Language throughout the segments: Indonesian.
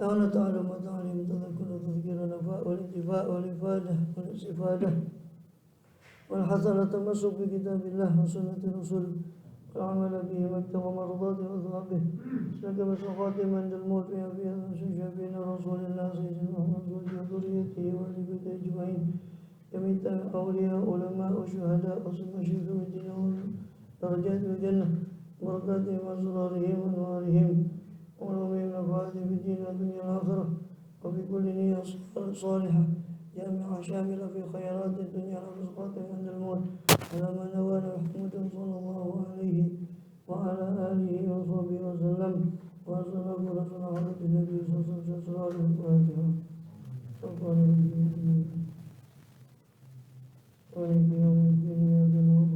أن تعلم تعليم تذكر تذكير نفاء والانتفاء والإفادة والاستفادة والحسنة تمسك بكتاب الله وسنة رسوله والعمل به وابتغى مرضاته وثوابه لك بسخاتهم عند الموت في شفيعين رسول الله سيدنا محمد وذريته وآل بيته أجمعين جميع أولياء علماء وشهداء ومشايخ الدين ودرجات الجنة وبركاتهم وأسرارهم وأنوارهم وعلومهم نفعاتهم في الدين والدنيا والآخرة وفي كل نية صالحة جامعة شاملة في خيرات الدنيا ورزقاتهم عند الموت على ما نوانا محمد صلى الله عليه وعلى آله وصحبه وسلم وصلى رسول حضرة النبي صلى الله عليه وسلم ولك يوم الدين يا ذنوب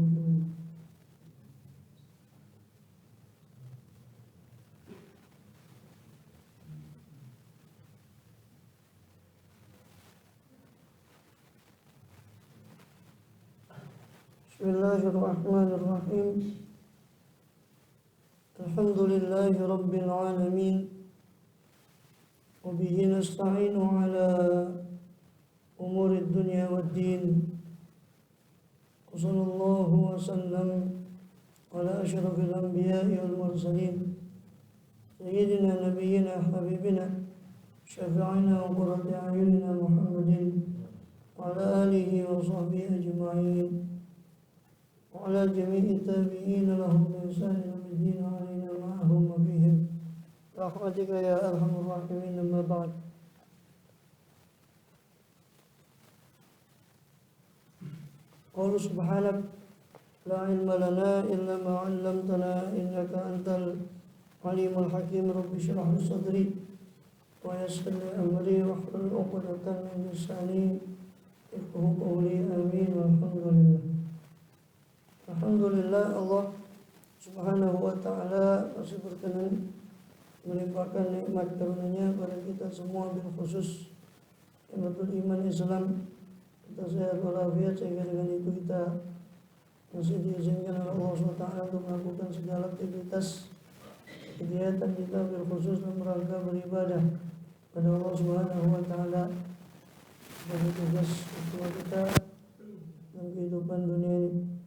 بسم الله الرحمن الرحيم الحمد لله رب العالمين وبه نستعين على أمور الدنيا والدين وصلى الله وسلم على أشرف الأنبياء والمرسلين سيدنا نبينا حبيبنا شفيعنا وقرة أعيننا محمد وعلى آله وصحبه أجمعين وعلى جميع التابعين لهم بإحسان إلى الدين علينا معهم وبهم برحمتك يا أرحم الراحمين. أما بعد قول سبحانك لا علم لنا إلا ما علمتنا إنك أنت العليم الحكيم. رب اشرح لي صدري ويسر لي أمري واحلل عقدة من لساني يفقهوا قولي آمين والحمد لله. Alhamdulillah, Allah Subhanahu wa ta'ala masih berkenan melimpahkan nikmat karunia pada kita semua, bil khusus yang beriman Islam. Kita sehat walafiat sehingga dengan itu kita masih diizinkan oleh Allah SWT untuk melakukan segala aktivitas kegiatan kita bil khusus dalam rangka beribadah pada Allah Subhanahu wa ta'ala sebagai tugas utama kita dalam kehidupan dunia ini.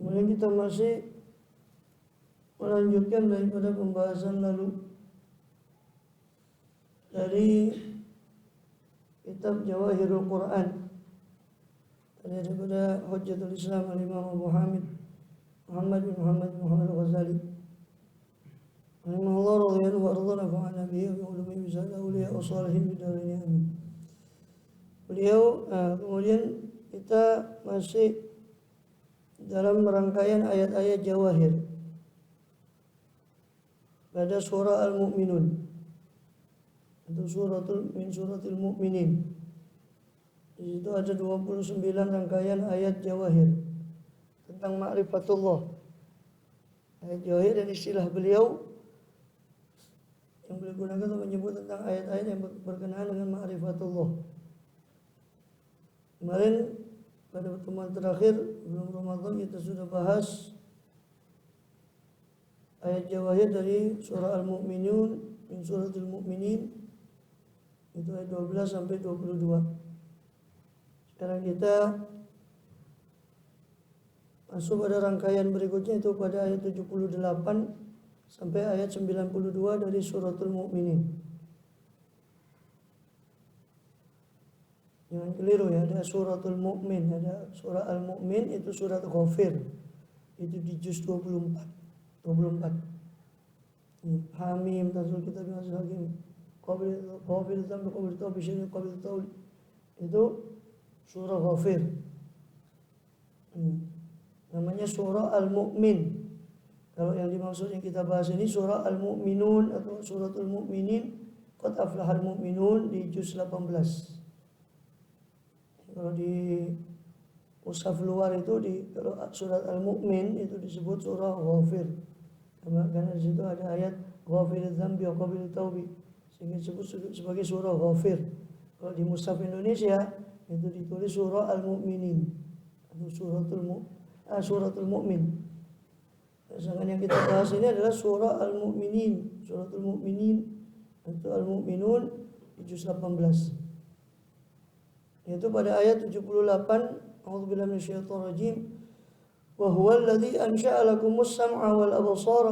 Kemudian kita masih melanjutkan daripada pembahasan lalu dari kitab Jawahirul Quran daripada Hujjatul Islam Al-Imam Abu Hamid Muhammad bin Muhammad Al-Ghazali rahimahullah radhiyallahu anhu wa nafa'ana bihi wa ulumi bisada awliya wa salihin bidarini amin. Beliau kemudian kita masih dalam rangkaian ayat-ayat Jawahir pada surah Al-Mu'minun atau suratul Mu'minin. Di situ ada 29 rangkaian ayat Jawahir tentang ma'rifatullah. Ayat Jawahir dan istilah beliau yang beliau gunakan untuk menyebut tentang ayat-ayat yang berkenaan dengan ma'rifatullah. Kemarin pada pertemuan terakhir sebelum Ramadan kita sudah bahas ayat Jawahir dari surah Al-Mu'minun min suratul Mu'minin, itu ayat 12 sampai 22. Sekarang kita masuk pada rangkaian berikutnya, itu pada ayat 78 sampai ayat 92 dari suratul Mu'minin. Jangan keliru ya, ada suratul Mu'min, ada surah Al-Mu'min, itu surat Ghafir. Itu di juz 24. Hamim tanzil kitab min azizil hakim. Qabil dzambi qabil tawbi syai'in qabil taul. Itu surah Ghafir. Namanya surah Al-Mu'min. Kalau yang dimaksud yang kita bahas ini surah Al-Mu'minun atau suratul Mu'minin, qad aflahal mu'minun di juz 18. Kalau di mushaf luar itu kalau surat Al-Mu'min itu disebut surah Ghafir. Karena di situ ada ayat Ghafir dzambi wa qabil taubi, sehingga disebut sebagai surah Ghafir. Kalau di mushaf Indonesia itu ditulis surah Al-Mu'minin atau suratul Mu'min. Sedangkan yang kita bahas ini adalah surah Al-Mu'minin. suratul Mukminin atau Al-Mu'minun di juz 18. Yaitu pada ayat 78, A'udzubillahi minasyaitonir rajim. Wa huwal ladzi ansha'a lakumus sam'a wal absara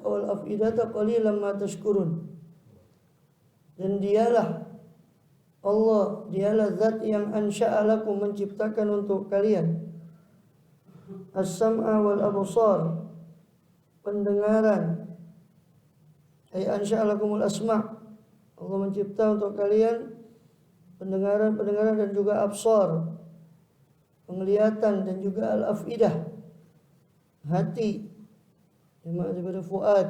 wal af'idata qalilan ma tashkurun. Dan dialah Allah, dialah zat yang ansha'a lakum, menciptakan untuk kalian as-sam'a wal absar, pendengaran. Ay ansha'a lakumul asma', Allah mencipta untuk kalian pendengaran dan juga absar, penglihatan, dan juga al-afidah, hati, yang daripada fuad,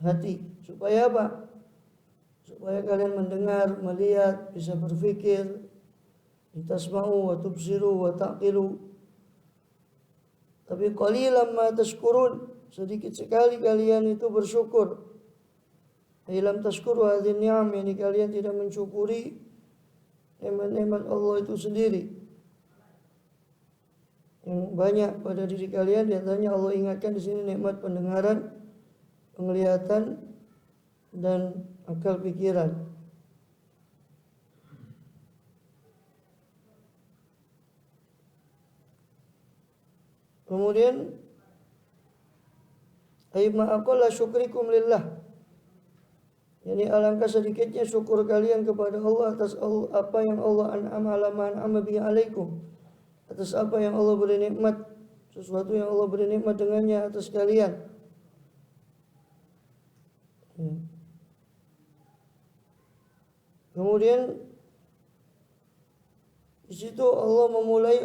hati. Supaya apa? Supaya kalian mendengar, melihat, bisa berfikir. Litasma'u wa tubsiru wa taqilu. Tapi qalilan ma tashkurun, sedikit sekali kalian itu bersyukur. Ilam tashkuru hadhihi ni'am, yani kalian tidak mensyukuri nikmat-nikmat Allah itu sendiri yang banyak pada diri kalian. Di antaranya Allah ingatkan di sini nikmat pendengaran, penglihatan, dan akal pikiran. Kemudian ayyuma aqalla syukrikum lillah, yani alangkah sedikitnya syukur kalian kepada Allah atas apa yang Allah an'ama bihi alaikum, atas apa yang Allah beri nikmat, sesuatu yang Allah beri nikmat dengannya atas kalian. Kemudian di situ Allah mulai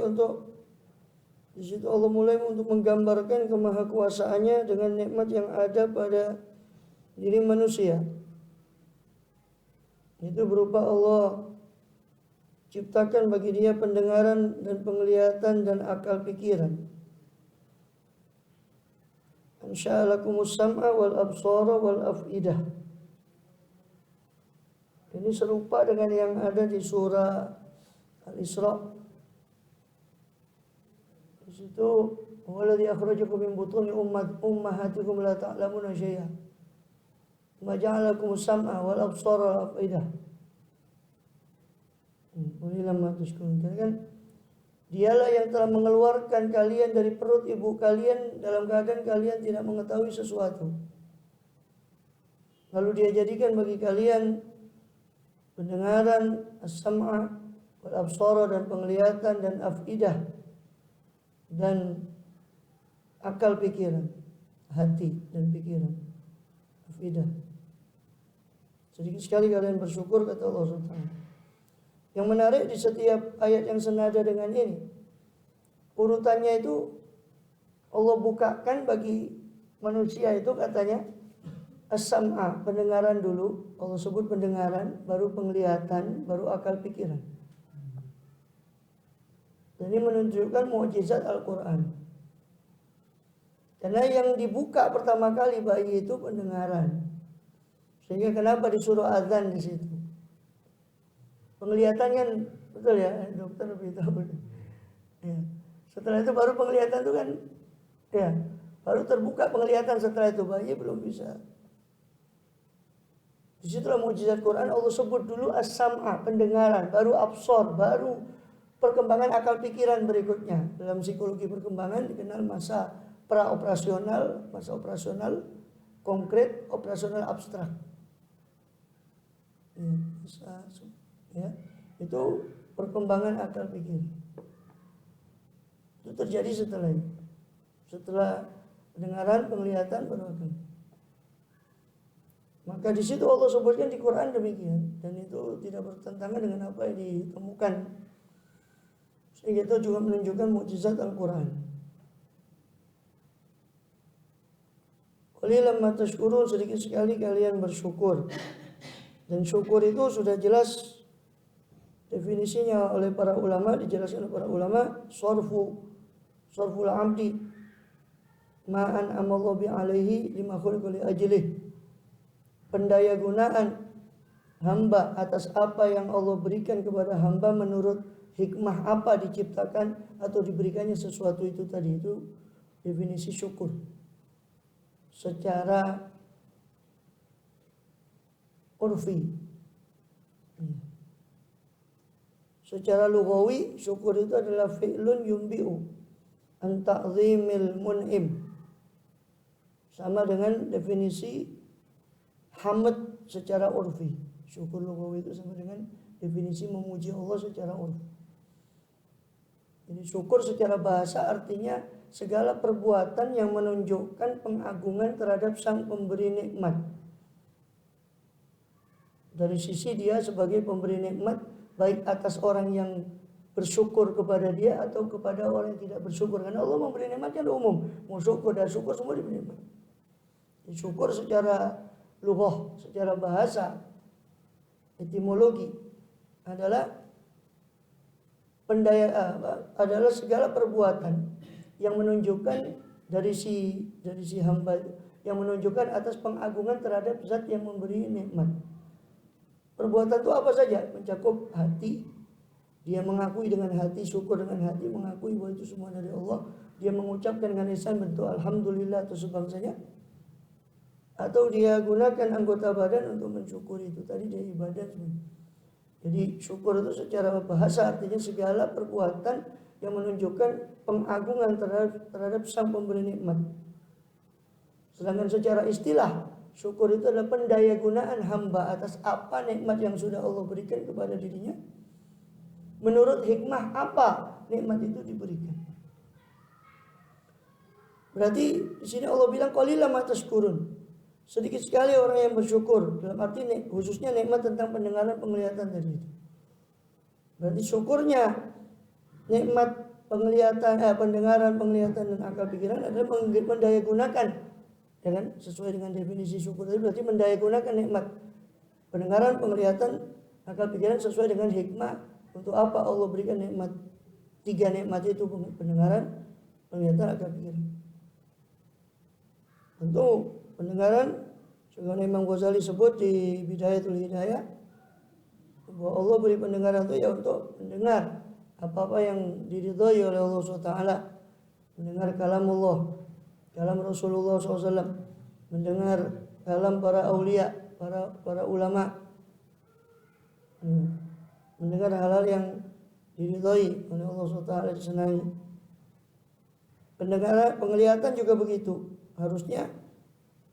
untuk menggambarkan kemahakuasaannya dengan nikmat yang ada pada diri manusia. Itu berupa Allah ciptakan bagi dia pendengaran dan penglihatan dan akal pikiran. Ansya'alakumus sam'a wal absara wal af'idah. Ini serupa dengan yang ada di surah Al-Isra. Di situ, "Walladzi akhrajakum min butuni ummahatikum la ta'lamuna syai'an. Maja'alakum sam'a wal absara wal af'idah." Kan dialah yang telah mengeluarkan kalian dari perut ibu kalian dalam keadaan kalian tidak mengetahui sesuatu. Lalu dia jadikan bagi kalian pendengaran, as-sam'a wal absara, dan penglihatan, dan af'idah, dan akal pikiran, hati dan pikiran, afidah. Sedikit sekali kalian bersyukur, kata Allah SWT. Yang menarik di setiap ayat yang senada dengan ini, urutannya itu Allah bukakan bagi manusia itu katanya as-sam'a, pendengaran dulu. Allah sebut pendengaran, baru penglihatan, baru akal pikiran. Dan ini menunjukkan mukjizat Al-Quran. Karena yang dibuka pertama kali bayi itu pendengaran. Sehingga kenapa disuruh azan di situ? Penglihatan kan, betul ya, dokter lebih tahu. Ya. Setelah itu baru penglihatan itu kan, ya, baru terbuka penglihatan. Setelah itu bayi belum bisa. Disitulah mukjizat Quran. Allah sebut dulu as-sam'a, pendengaran, baru absor, baru perkembangan akal pikiran berikutnya. Dalam psikologi perkembangan dikenal masa pra-operasional, masa operasional konkret, operasional abstrak. Ya, itu perkembangan akal pikir. Itu terjadi setelah itu. Setelah pendengaran, penglihatan, baru akal. Maka di situ Allah sebutkan di Quran demikian, dan itu tidak bertentangan dengan apa yang ditemukan. Sehingga itu juga menunjukkan mukjizat Al-Quran. Qalilan ma tashkurun, sedikit sekali kalian bersyukur. Dan syukur itu sudah jelas definisinya oleh para ulama, dijelaskan oleh para ulama, sarful amdi ma'an amallahu bi alaihi lima khuliqa li ajlih. Pendaya gunaan hamba atas apa yang Allah berikan kepada hamba menurut hikmah apa diciptakan atau diberikannya sesuatu itu tadi. Itu definisi syukur. secara urfi. Secara lughawi, syukur itu adalah fi'lun yumbi'u an ta'zimil mun'im. Sama dengan definisi hamd secara urfi. Syukur lughawi itu sama dengan definisi memuji Allah secara urfi. Jadi syukur secara bahasa artinya segala perbuatan yang menunjukkan pengagungan terhadap sang pemberi nikmat. Dari sisi dia sebagai pemberi nikmat, baik atas orang yang bersyukur kepada dia atau kepada orang yang tidak bersyukur. Karena Allah memberi nikmat kan umum. Mau syukur dan syukur semua diberi nikmat. Syukur secara lughah, secara bahasa, etimologi adalah adalah segala perbuatan yang menunjukkan dari si hamba itu, yang menunjukkan atas pengagungan terhadap zat yang memberi nikmat. Perbuatan itu apa saja? Mencakup hati. Dia mengakui dengan hati, syukur dengan hati, mengakui bahwa itu semua dari Allah. Dia mengucapkan dengan lisan bentuk alhamdulillah atau sebangsanya. Atau dia gunakan anggota badan untuk mensyukuri itu. Tadi dia ibadah sebenarnya. Jadi syukur itu secara bahasa artinya segala perbuatan yang menunjukkan pengagungan terhadap sang pemberi nikmat. Sedangkan secara istilah, syukur itu adalah pendayagunaan hamba atas apa nikmat yang sudah Allah berikan kepada dirinya. Menurut hikmah apa nikmat itu diberikan. Berarti di sini Allah bilang qalilan ma tashkurun. Sedikit sekali orang yang bersyukur. Dalam arti khususnya nikmat tentang pendengaran, penglihatan tadi itu. Berarti syukurnya nikmat penglihatan, pendengaran, penglihatan dan akal pikiran adalah mendayagunakan, ya kan? Sesuai dengan definisi syukur itu berarti mendayagunakan nikmat pendengaran, penglihatan, akal pikiran sesuai dengan hikmah untuk apa Allah berikan nikmat. 3 nikmat itu pendengaran, penglihatan, akal pikiran. Tentu pendengaran, sebagaimana Imam Ghazali sebut di Bidayatul Hidayah, bahwa Allah beri pendengaran itu ya untuk mendengar apa-apa yang diridhai oleh Allah SWT, mendengar kalamullah, kalam Rasulullah SAW, mendengar kalam para aulia, para ulama, mendengar hal-hal yang diridhai oleh Allah SWT, disenangi. Pendengaran, penglihatan juga begitu. Harusnya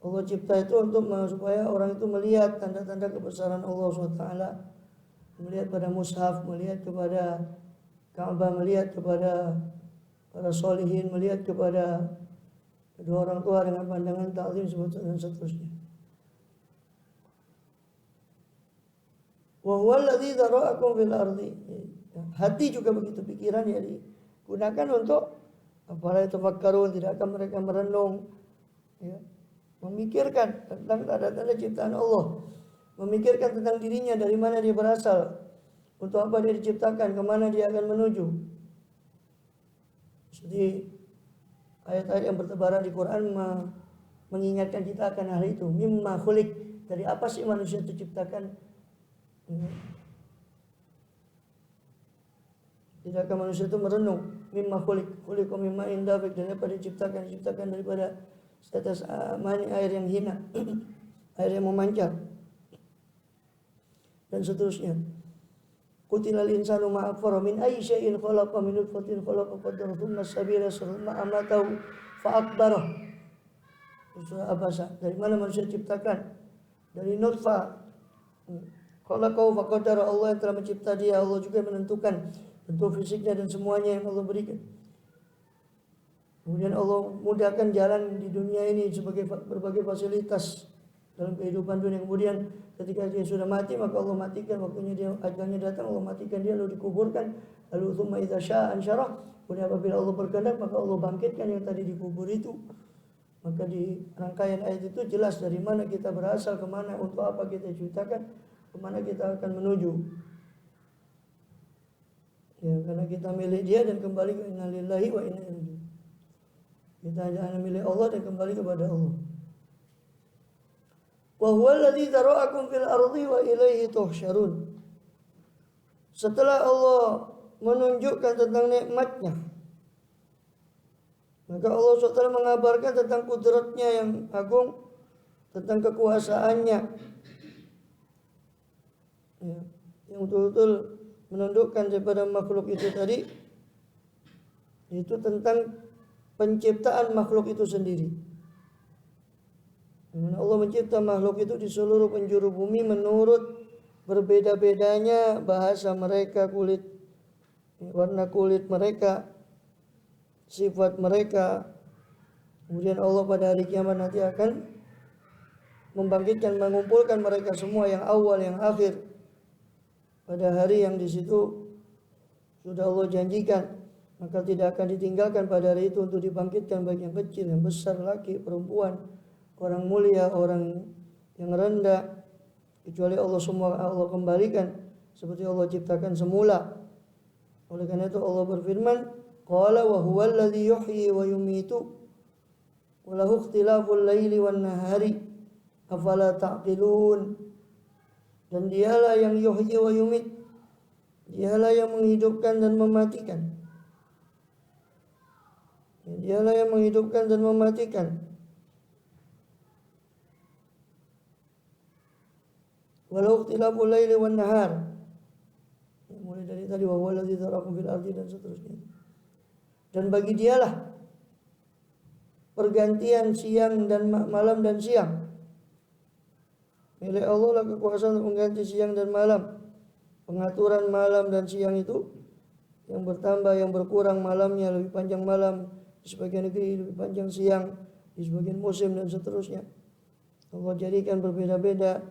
Allah cipta itu untuk supaya orang itu melihat tanda-tanda kebesaran Allah SWT, melihat pada mushaf, melihat kepada Ka'bah, melihat kepada para solihin, melihat kepada kedua orang tua dengan pandangan ta'zim dan seterusnya. Wa huwa alladzi dzara'akum fil ardi. Hati juga begitu, pikiran ya digunakan untuk apalagi tafakkarun, tidak akan mereka merenung, ya, memikirkan tentang tanda-tanda ciptaan Allah, memikirkan tentang dirinya, dari mana dia berasal, untuk apa dia diciptakan, kemana dia akan menuju. Jadi ayat-ayat yang bertebaran di Quran mengingatkan kita akan hal itu. Mimma khuliq, dari apa sih manusia itu diciptakan? Tidakkah manusia itu merenung? Mimma khuliqa mimma indah, dari apa diciptakan daripada setetes mani air yang hina, air yang memancar, dan seterusnya. Qutilal insanu ma akfara min ayyi syai'in khalaqa min nutfatin khalaqa qaddara thumma sabila thumma amatahu fa akbarah. Surah Abasa. Dari mana manusia diciptakan? Dari nutfah. Khalaqahu fa qaddara, Allah yang telah mencipta dia, Allah juga menentukan bentuk fisiknya dan semuanya yang Allah berikan. Kemudian Allah mudahkan jalan di dunia ini sebagai berbagai fasilitas dalam kehidupan dunia. Kemudian ketika dia sudah mati, maka Allah matikan, waktunya dia, ajalnya datang, Allah matikan dia, lalu dikuburkan. Lalu tsumma idza syaa'a ansyarah, kemudian apabila Allah berkehendak, maka Allah bangkitkan yang tadi dikubur itu. Maka di rangkaian ayat itu jelas dari mana kita berasal, kemana, untuk apa kita diciptakan, kemana kita akan menuju. Ya, karena kita milik dia dan kembali ke inna lillahi wa inna ilaihi raji'un. Kita hanya milik Allah dan kembali kepada Allah. Wa huwa alladzi dzara'akum fil ardi wa ilaihi tuhsyarun. Setelah Allah menunjukkan tentang nikmatnya, Maka Allah SWT mengabarkan tentang kudratnya yang agung, tentang kekuasaannya, ya, yang betul-betul menundukkan daripada makhluk itu tadi, itu tentang penciptaan makhluk itu sendiri. Allah mencipta makhluk itu di seluruh penjuru bumi menurut berbeda-bedanya bahasa mereka, warna kulit mereka, sifat mereka. Kemudian Allah pada hari kiamat nanti akan membangkitkan, mengumpulkan mereka semua, yang awal, yang akhir, pada hari yang di situ sudah Allah janjikan. Maka tidak akan ditinggalkan pada hari itu untuk dibangkitkan baik yang kecil, yang besar, laki, perempuan, orang mulia, orang yang rendah, kecuali Allah semua Allah kembalikan seperti Allah ciptakan semula. Oleh karena itu Allah berfirman, qala wa huwal ladzi yuhyi wa yumitu wa lahu ikhtilaful laili wan nahari afala ta'qilun. Dan dialah yang yuhyi wa yumit, dialah yang menghidupkan dan mematikan. Dialah yang menghidupkan dan mematikan. Walau ikhtilaful laili wan nahar. Mulai dari tadi wa huwal ladzi dzarakum fil ardi dan seterusnya. Dan bagi dialah pergantian siang dan malam dan siang. Milik Allah lah kekuasaan untuk mengganti siang dan malam. Pengaturan malam dan siang itu yang bertambah, yang berkurang malamnya, lebih panjang malam di sebagian negeri, lebih panjang siang di sebagian musim dan seterusnya. Allah jadikan berbeda-beda.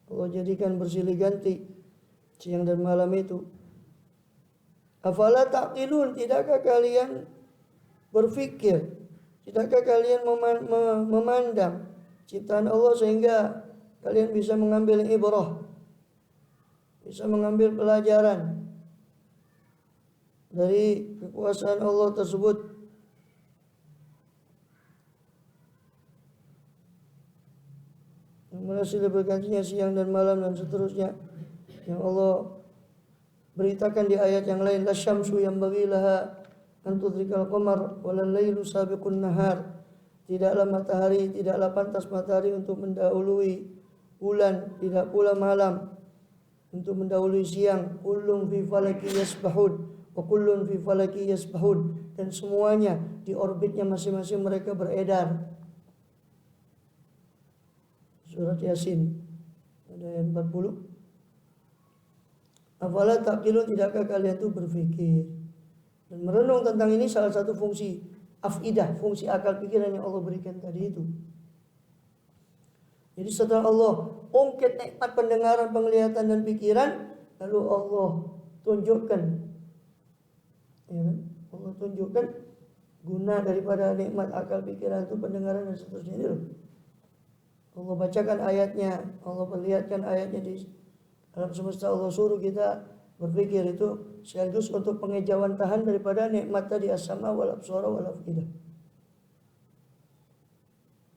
Allah jadikan bersilih ganti siang dan malam itu. Afala taqilun, tidakkah kalian berfikir? Tidakkah kalian memandang ciptaan Allah sehingga kalian bisa mengambil ibrah, bisa mengambil pelajaran dari kekuasaan Allah tersebut? Yang silih bergantinya siang dan malam dan seterusnya, yang Allah beritakan di ayat yang lain, lasyamsu yanbaghi laha an tudrikal qamar walal lailu sabiqun nahar. Tidaklah matahari, tidaklah pantas matahari untuk mendahului bulan, tidak pula malam untuk mendahului siang. Kullun fi falaki yasbahun wa kullun fi falaki yasbahun. Dan semuanya di orbitnya masing-masing mereka beredar. Surat Yasin ayat 40. Afala taqilun, tidakkah kalian itu berfikir dan merenung tentang ini? Salah satu fungsi afidah, fungsi akal pikiran yang Allah berikan tadi itu. Jadi setelah Allah ungkit nikmat pendengaran, penglihatan dan pikiran, lalu Allah tunjukkan, ya kan? Allah tunjukkan guna daripada nikmat akal pikiran itu, pendengaran dan seterusnya itu. Allah bacakan ayatnya, Allah perlihatkan ayatnya di alam semesta. Allah suruh kita berpikir itu sekaligus untuk pengejauhan tahan daripada nikmat tadi, as-sama wal absara wal afidah.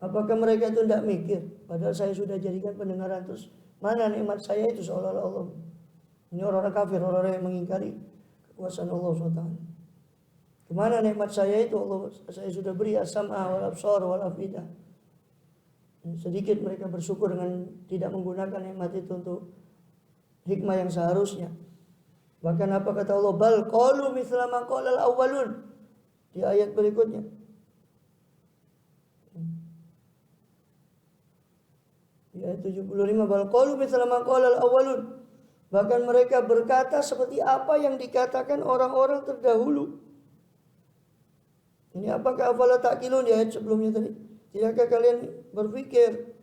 Apakah mereka itu tidak mikir? Padahal saya sudah jadikan pendengaran, terus mana nikmat saya itu? Seolah-olah Allah, ini orang-orang kafir, orang-orang yang mengingkari kekuasaan Allah SWT. Kemana nikmat saya itu? Allah, saya sudah beri as-sama wal absara wal afidah. Sedikit mereka bersyukur dengan tidak menggunakan nikmat itu untuk hikmah yang seharusnya. Bahkan apa kata Allah? Bal qalu mithla ma qala al-awwalun. Di ayat berikutnya. Di ayat 75, bal qalu mithla ma qala al-awwalun. Bahkan mereka berkata seperti apa yang dikatakan orang-orang terdahulu. Ini apakah afala taqilun di ayat sebelumnya tadi? Tidakkah kalian berpikir?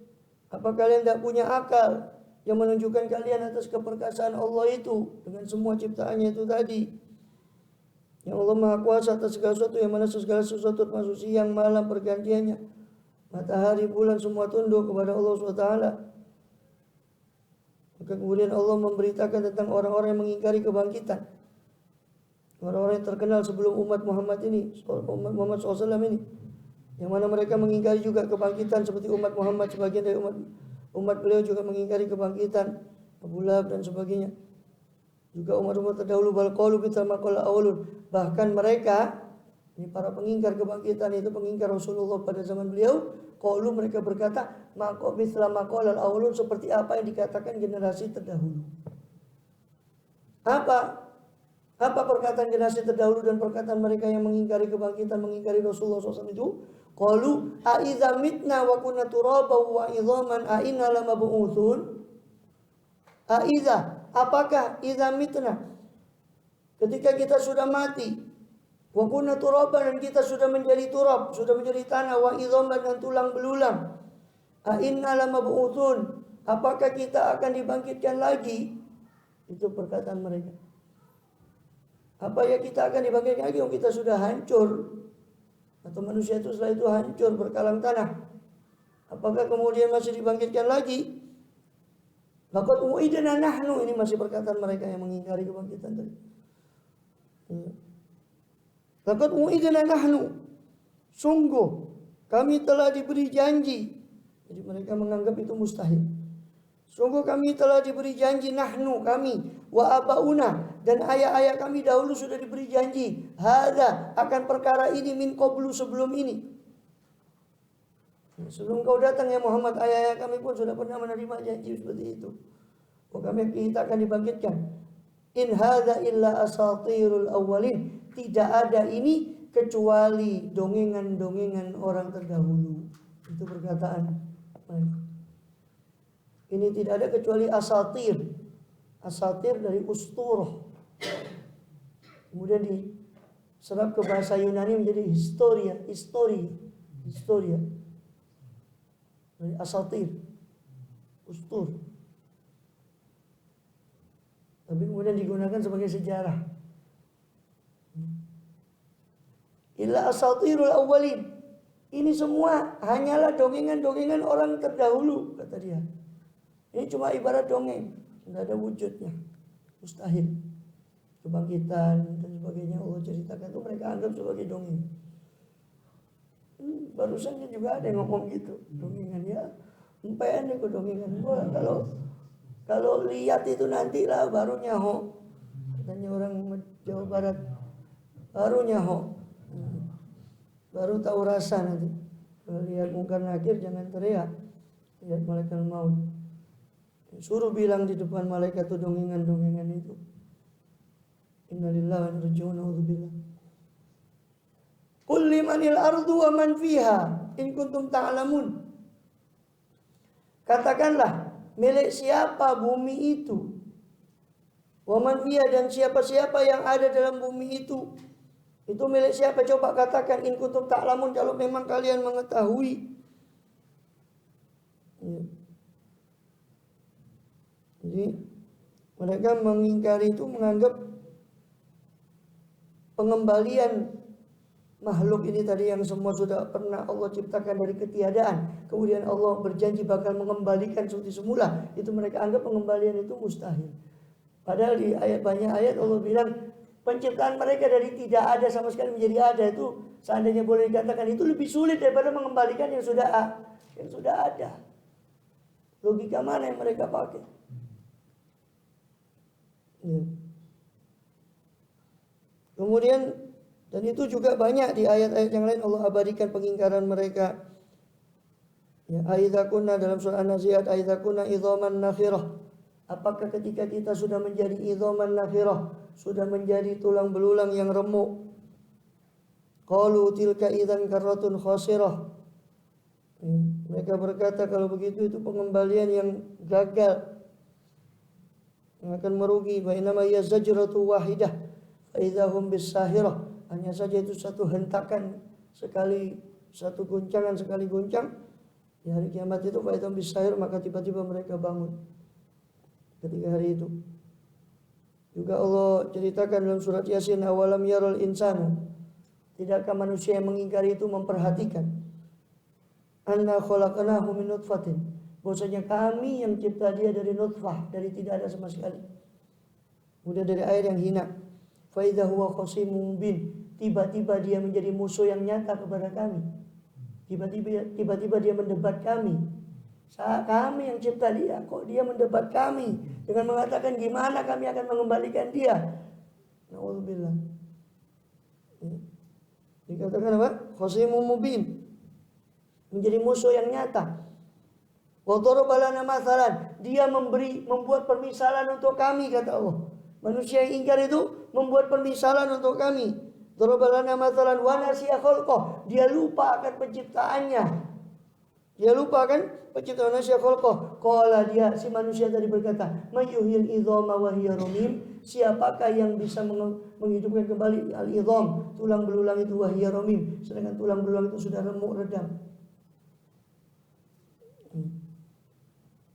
Apa kalian tidak punya akal yang menunjukkan kalian atas keperkasaan Allah itu dengan semua ciptaannya itu tadi? Yang Allah Maha Kuasa atas segala sesuatu, yang mana segala sesuatu termasuk siang malam pergantiannya, matahari, bulan, semua tunduk kepada Allah SWT. Maka kemudian Allah memberitakan tentang orang-orang yang mengingkari kebangkitan, orang-orang yang terkenal sebelum umat Muhammad ini, umat Muhammad SAW ini, yang mana mereka mengingkari juga kebangkitan seperti umat Muhammad. Sebagian dari umat beliau juga mengingkari kebangkitan, Abu Lahab dan sebagainya. Juga umat-umat terdahulu, bal qalu mithla ma qala awwalun. Bahkan mereka Ini para pengingkar kebangkitan itu pengingkar Rasulullah pada zaman beliau. Qalu mereka berkata, maka misla maqalal awwalun, seperti apa yang dikatakan generasi terdahulu. Apa perkataan generasi terdahulu dan perkataan mereka yang mengingkari kebangkitan, mengingkari Rasulullah SAW itu? Qalu a idza mitna wa kunna turaban wa idzaman a inna lamab'utsun. A idza, apakah idza mitna, ketika kita sudah mati, wa kunna turaban, dan kita sudah menjadi turab, sudah menjadi tanah, wa idzaman, dan tulang belulang, a inna lamab'utsun, apakah kita akan dibangkitkan lagi? Itu perkataan mereka. Apa ya kita akan dibangkitkan lagi? Kita sudah hancur. Atau manusia itu setelah itu hancur berkalang tanah. Apakah kemudian masih dibangkitkan lagi? Laqad u'idna nahnu, ini masih perkataan mereka yang mengingkari kebangkitan tadi. Laqad u'idna nahnu, sungguh kami telah diberi janji. Jadi mereka menganggap itu mustahil. Sungguh kami telah diberi janji, nahnu, kami, wa abauna, dan ayah-ayah kami dahulu sudah diberi janji, hadza, akan perkara ini, min qablu, sebelum ini. Sebelum kau datang ya Muhammad, ayah-ayah kami pun sudah pernah menerima janji seperti itu. Kita akan dibangkitkan. In hadza illa asatirul awwalin, tidak ada ini kecuali dongengan-dongengan orang terdahulu. Itu perkataan mereka. Ini tidak ada kecuali asatir. Asatir dari usturah. Kemudian diserap ke bahasa Yunani menjadi historia. Dari asatir, ustur. Tapi kemudian digunakan sebagai sejarah. Illa asatirul awwalin. Ini semua hanyalah dongengan-dongengan orang terdahulu, kata dia. Ini cuma ibarat dongeng, tidak ada wujudnya, mustahil. Kebangkitan dan sebagainya Allah ceritakan itu mereka anggap sebagai dongeng. Barusan juga ada yang ngomong gitu, dongengan ya, empen itu dongengan. Kalau lihat itu nantilah baru nyaho, katanya orang Jawa Barat, baru nyaho, baru tahu rasa nanti. Kalau lihat mungkar nakir jangan teriak, lihat malaikat maut. Suruh bilang di depan malaikat itu dongengan-dongengan itu. Innalillahi wa inna ilaihi raji'un. A'udzubillah. Qul limanil ardu wa man fiha in kuntum ta'lamun. Katakanlah, milik siapa bumi itu? Wa man fiha, dan siapa-siapa yang ada dalam bumi itu. Itu milik siapa? Coba katakan, in kuntum ta'lamun, kalau memang kalian mengetahui. Ya. Jadi mereka mengingkari itu, menganggap pengembalian makhluk ini tadi yang semua sudah pernah Allah ciptakan dari ketiadaan, kemudian Allah berjanji bakal mengembalikan seperti semula, itu mereka anggap pengembalian itu mustahil. Padahal di banyak ayat Allah bilang penciptaan mereka dari tidak ada sama sekali menjadi ada, itu seandainya boleh dikatakan itu lebih sulit daripada mengembalikan yang sudah ada. Logika mana yang mereka pakai? Ya. Kemudian, dan itu juga banyak di ayat-ayat yang lain Allah abadikan pengingkaran mereka. Ya, aidza kunna, dalam surah An-Nazi'at, aidza kunna idzaman nakhirah, apakah ketika kita sudah menjadi idzaman nakhirah, sudah menjadi tulang belulang yang remuk. Qalu tilka idzan karratun khasirah. Mereka berkata kalau begitu itu pengembalian yang gagal, yang akan merugi. Wa inna ma hiya zajratu wahidah fa idzahum bisahirah, hanya saja itu satu hentakan sekali, satu guncangan sekali guncang di hari kiamat itu, fa idzahum bisahir, maka tiba-tiba mereka bangun ketika hari itu. Juga Allah ceritakan dalam surat Yasin, awalam yaral insanu, tidakkah manusia yang mengingkari itu memperhatikan, anna khalaqnahu min nutfatin, bahwasanya kami yang cipta dia dari nutfah, dari tidak ada sama sekali, kemudian dari air yang hina. Fa idza huwa khasimun mubin, tiba-tiba dia menjadi musuh yang nyata kepada kami. Tiba-tiba dia mendebat kami. Saat kami yang cipta dia, kok dia mendebat kami dengan mengatakan gimana kami akan mengembalikan dia. Na'udzubillah. Dikatakan apa? Khasimun mubin. Menjadi musuh yang nyata. Wa daraba lana mathalan. Dia membuat permisalan untuk kami, kata Allah. Manusia yang ingkar itu membuat permisalan untuk kami. Daraba lana mathalan wa nasiya khalqah. Dia lupa akan penciptaannya. Dia lupa kan penciptaan manusia khalqah. Qala dia si manusia tadi berkata, "Mayyuhil idhama wa hiya ramim?" Siapakah yang bisa menghidupkan kembali al-idham, tulang belulang itu, wa hiya ramim, sedangkan tulang belulang itu sudah remuk redam.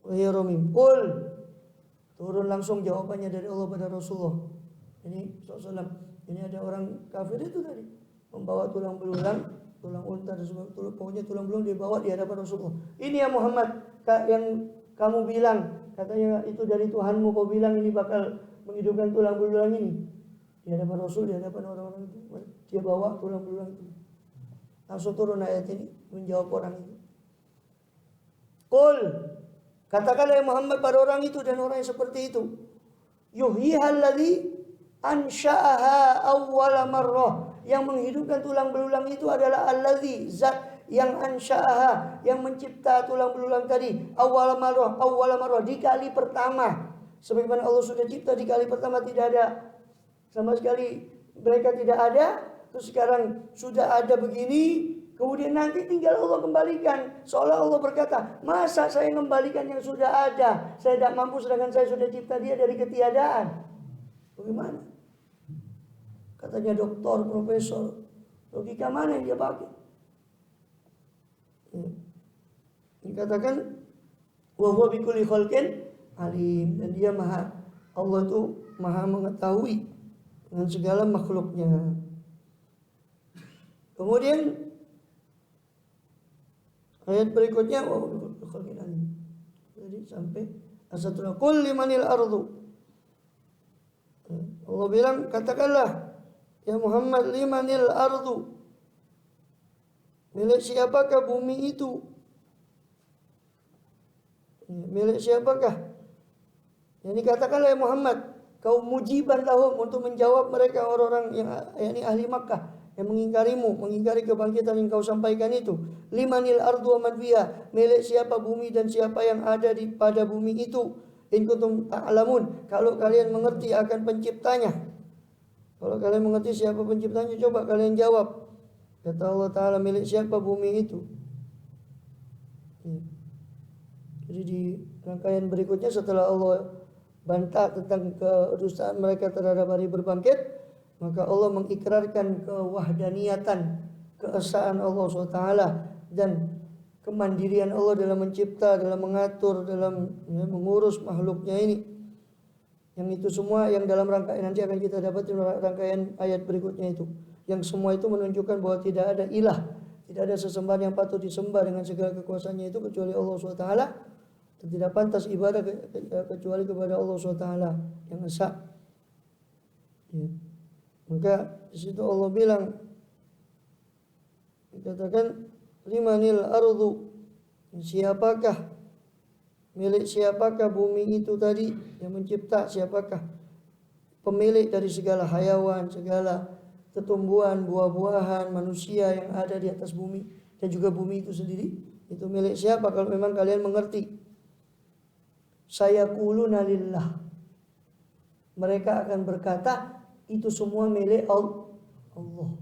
Wa hiya ramim. Qul, turun langsung jawabannya dari Allah pada Rasulullah. Ini SAW. Ini ada orang kafir itu tadi membawa tulang belulang, tulang unta dan sebagainya, pokoknya tulang belulang dibawa di hadapan Rasulullah. Ini ya Muhammad yang kamu bilang, katanya itu dari Tuhanmu, kau bilang ini bakal menghidupkan tulang belulang ini. Di hadapan Rasul, di hadapan orang-orang itu, dia bawa tulang belulang itu. Langsung turun ayat ini menjawab orang itu. Qul, katakanlah ya Muhammad pada orang itu dan orang yang seperti itu. Yuhyihal ladzi ansha'aha awwala marrah. Yang menghidupkan tulang belulang itu adalah alladzi, zat yang ansha'aha, yang mencipta tulang belulang tadi, awwala marrah, di kali pertama. Sebagaimana Allah sudah cipta di kali pertama tidak ada sama sekali, mereka tidak ada, terus sekarang sudah ada begini, kemudian nanti tinggal Allah kembalikan. Seolah Allah berkata, masa saya kembalikan yang sudah ada? Saya tidak mampu sedangkan saya sudah cipta dia dari ketiadaan. Bagaimana? Katanya doktor, profesor, logika mana yang dia pakai? Dikatakan wa huwa bikulli khalqin alim, dan dia Allah itu maha mengetahui dengan segala makhluknya. Kemudian ayat berikutnya wa huwa bikulli khalqin alim. Jadi sampai asatul qul limanil ardu. Allah bilang, katakanlah ya Muhammad, limanil ardu, milik siapakah bumi itu? Milik siapakah? Jadi katakanlah ya Muhammad, kau mujiban lahum, untuk menjawab mereka orang-orang yang yakni ahli Makkah yang mengingkarimu, mengingkari kebangkitan yang kau sampaikan itu. Limanil ardu wa man fiha, milik siapa bumi dan siapa yang ada pada bumi itu. In kuntum ta'lamun, kalau kalian mengerti akan penciptanya. Kalau kalian mengerti siapa penciptanya, coba kalian jawab. Kata Allah Ta'ala, milik siapa bumi itu? Jadi di rangkaian berikutnya setelah Allah bantah tentang kedustaan mereka terhadap hari berbangkit, maka Allah mengikrarkan kewahdaniyatan, keesaan Allah SWT dan kemandirian Allah dalam mencipta, dalam mengatur, dalam mengurus makhluknya ini. Yang itu semua yang dalam rangkaian nanti akan kita dapat di rangkaian ayat berikutnya itu. Yang semua itu menunjukkan bahwa tidak ada ilah, tidak ada sesembahan yang patut disembah dengan segala kekuasaannya itu kecuali Allah SWT. Dan tidak pantas ibadah kecuali kepada Allah SWT yang esa. Ya. Maka di situ Allah bilang, dikatakan limanil ardu, siapakah, milik siapakah bumi itu tadi yang mencipta, siapakah pemilik dari segala hayawan, segala tumbuhan, buah-buahan, manusia yang ada di atas bumi, dan juga bumi itu sendiri, itu milik siapa? Kalau memang kalian mengerti. Sayaquluna lillah, mereka akan berkata itu semua milik Allah.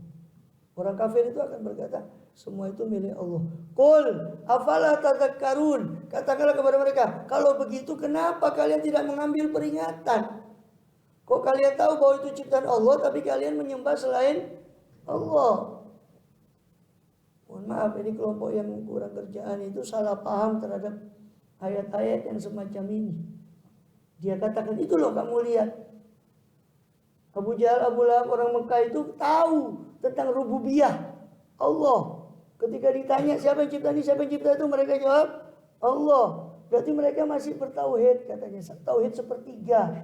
Orang kafir itu akan berkata semua itu milik Allah. Qul afala tadhakkarun, katakanlah kepada mereka, kalau begitu kenapa kalian tidak mengambil peringatan? Kok kalian tahu bahwa itu ciptaan Allah tapi kalian menyembah selain Allah? Mohon maaf, ini kelompok yang kurang kerjaan itu salah paham terhadap ayat-ayat yang semacam ini. Dia katakan, itu loh kamu lihat, Abu Jahal, Abu Lahab, orang Mekah itu tahu tentang rububiyah Allah. Ketika ditanya siapa yang cipta ini, siapa yang cipta itu, mereka jawab Allah. Berarti mereka masih bertauhid, katanya, tauhid sepertiga.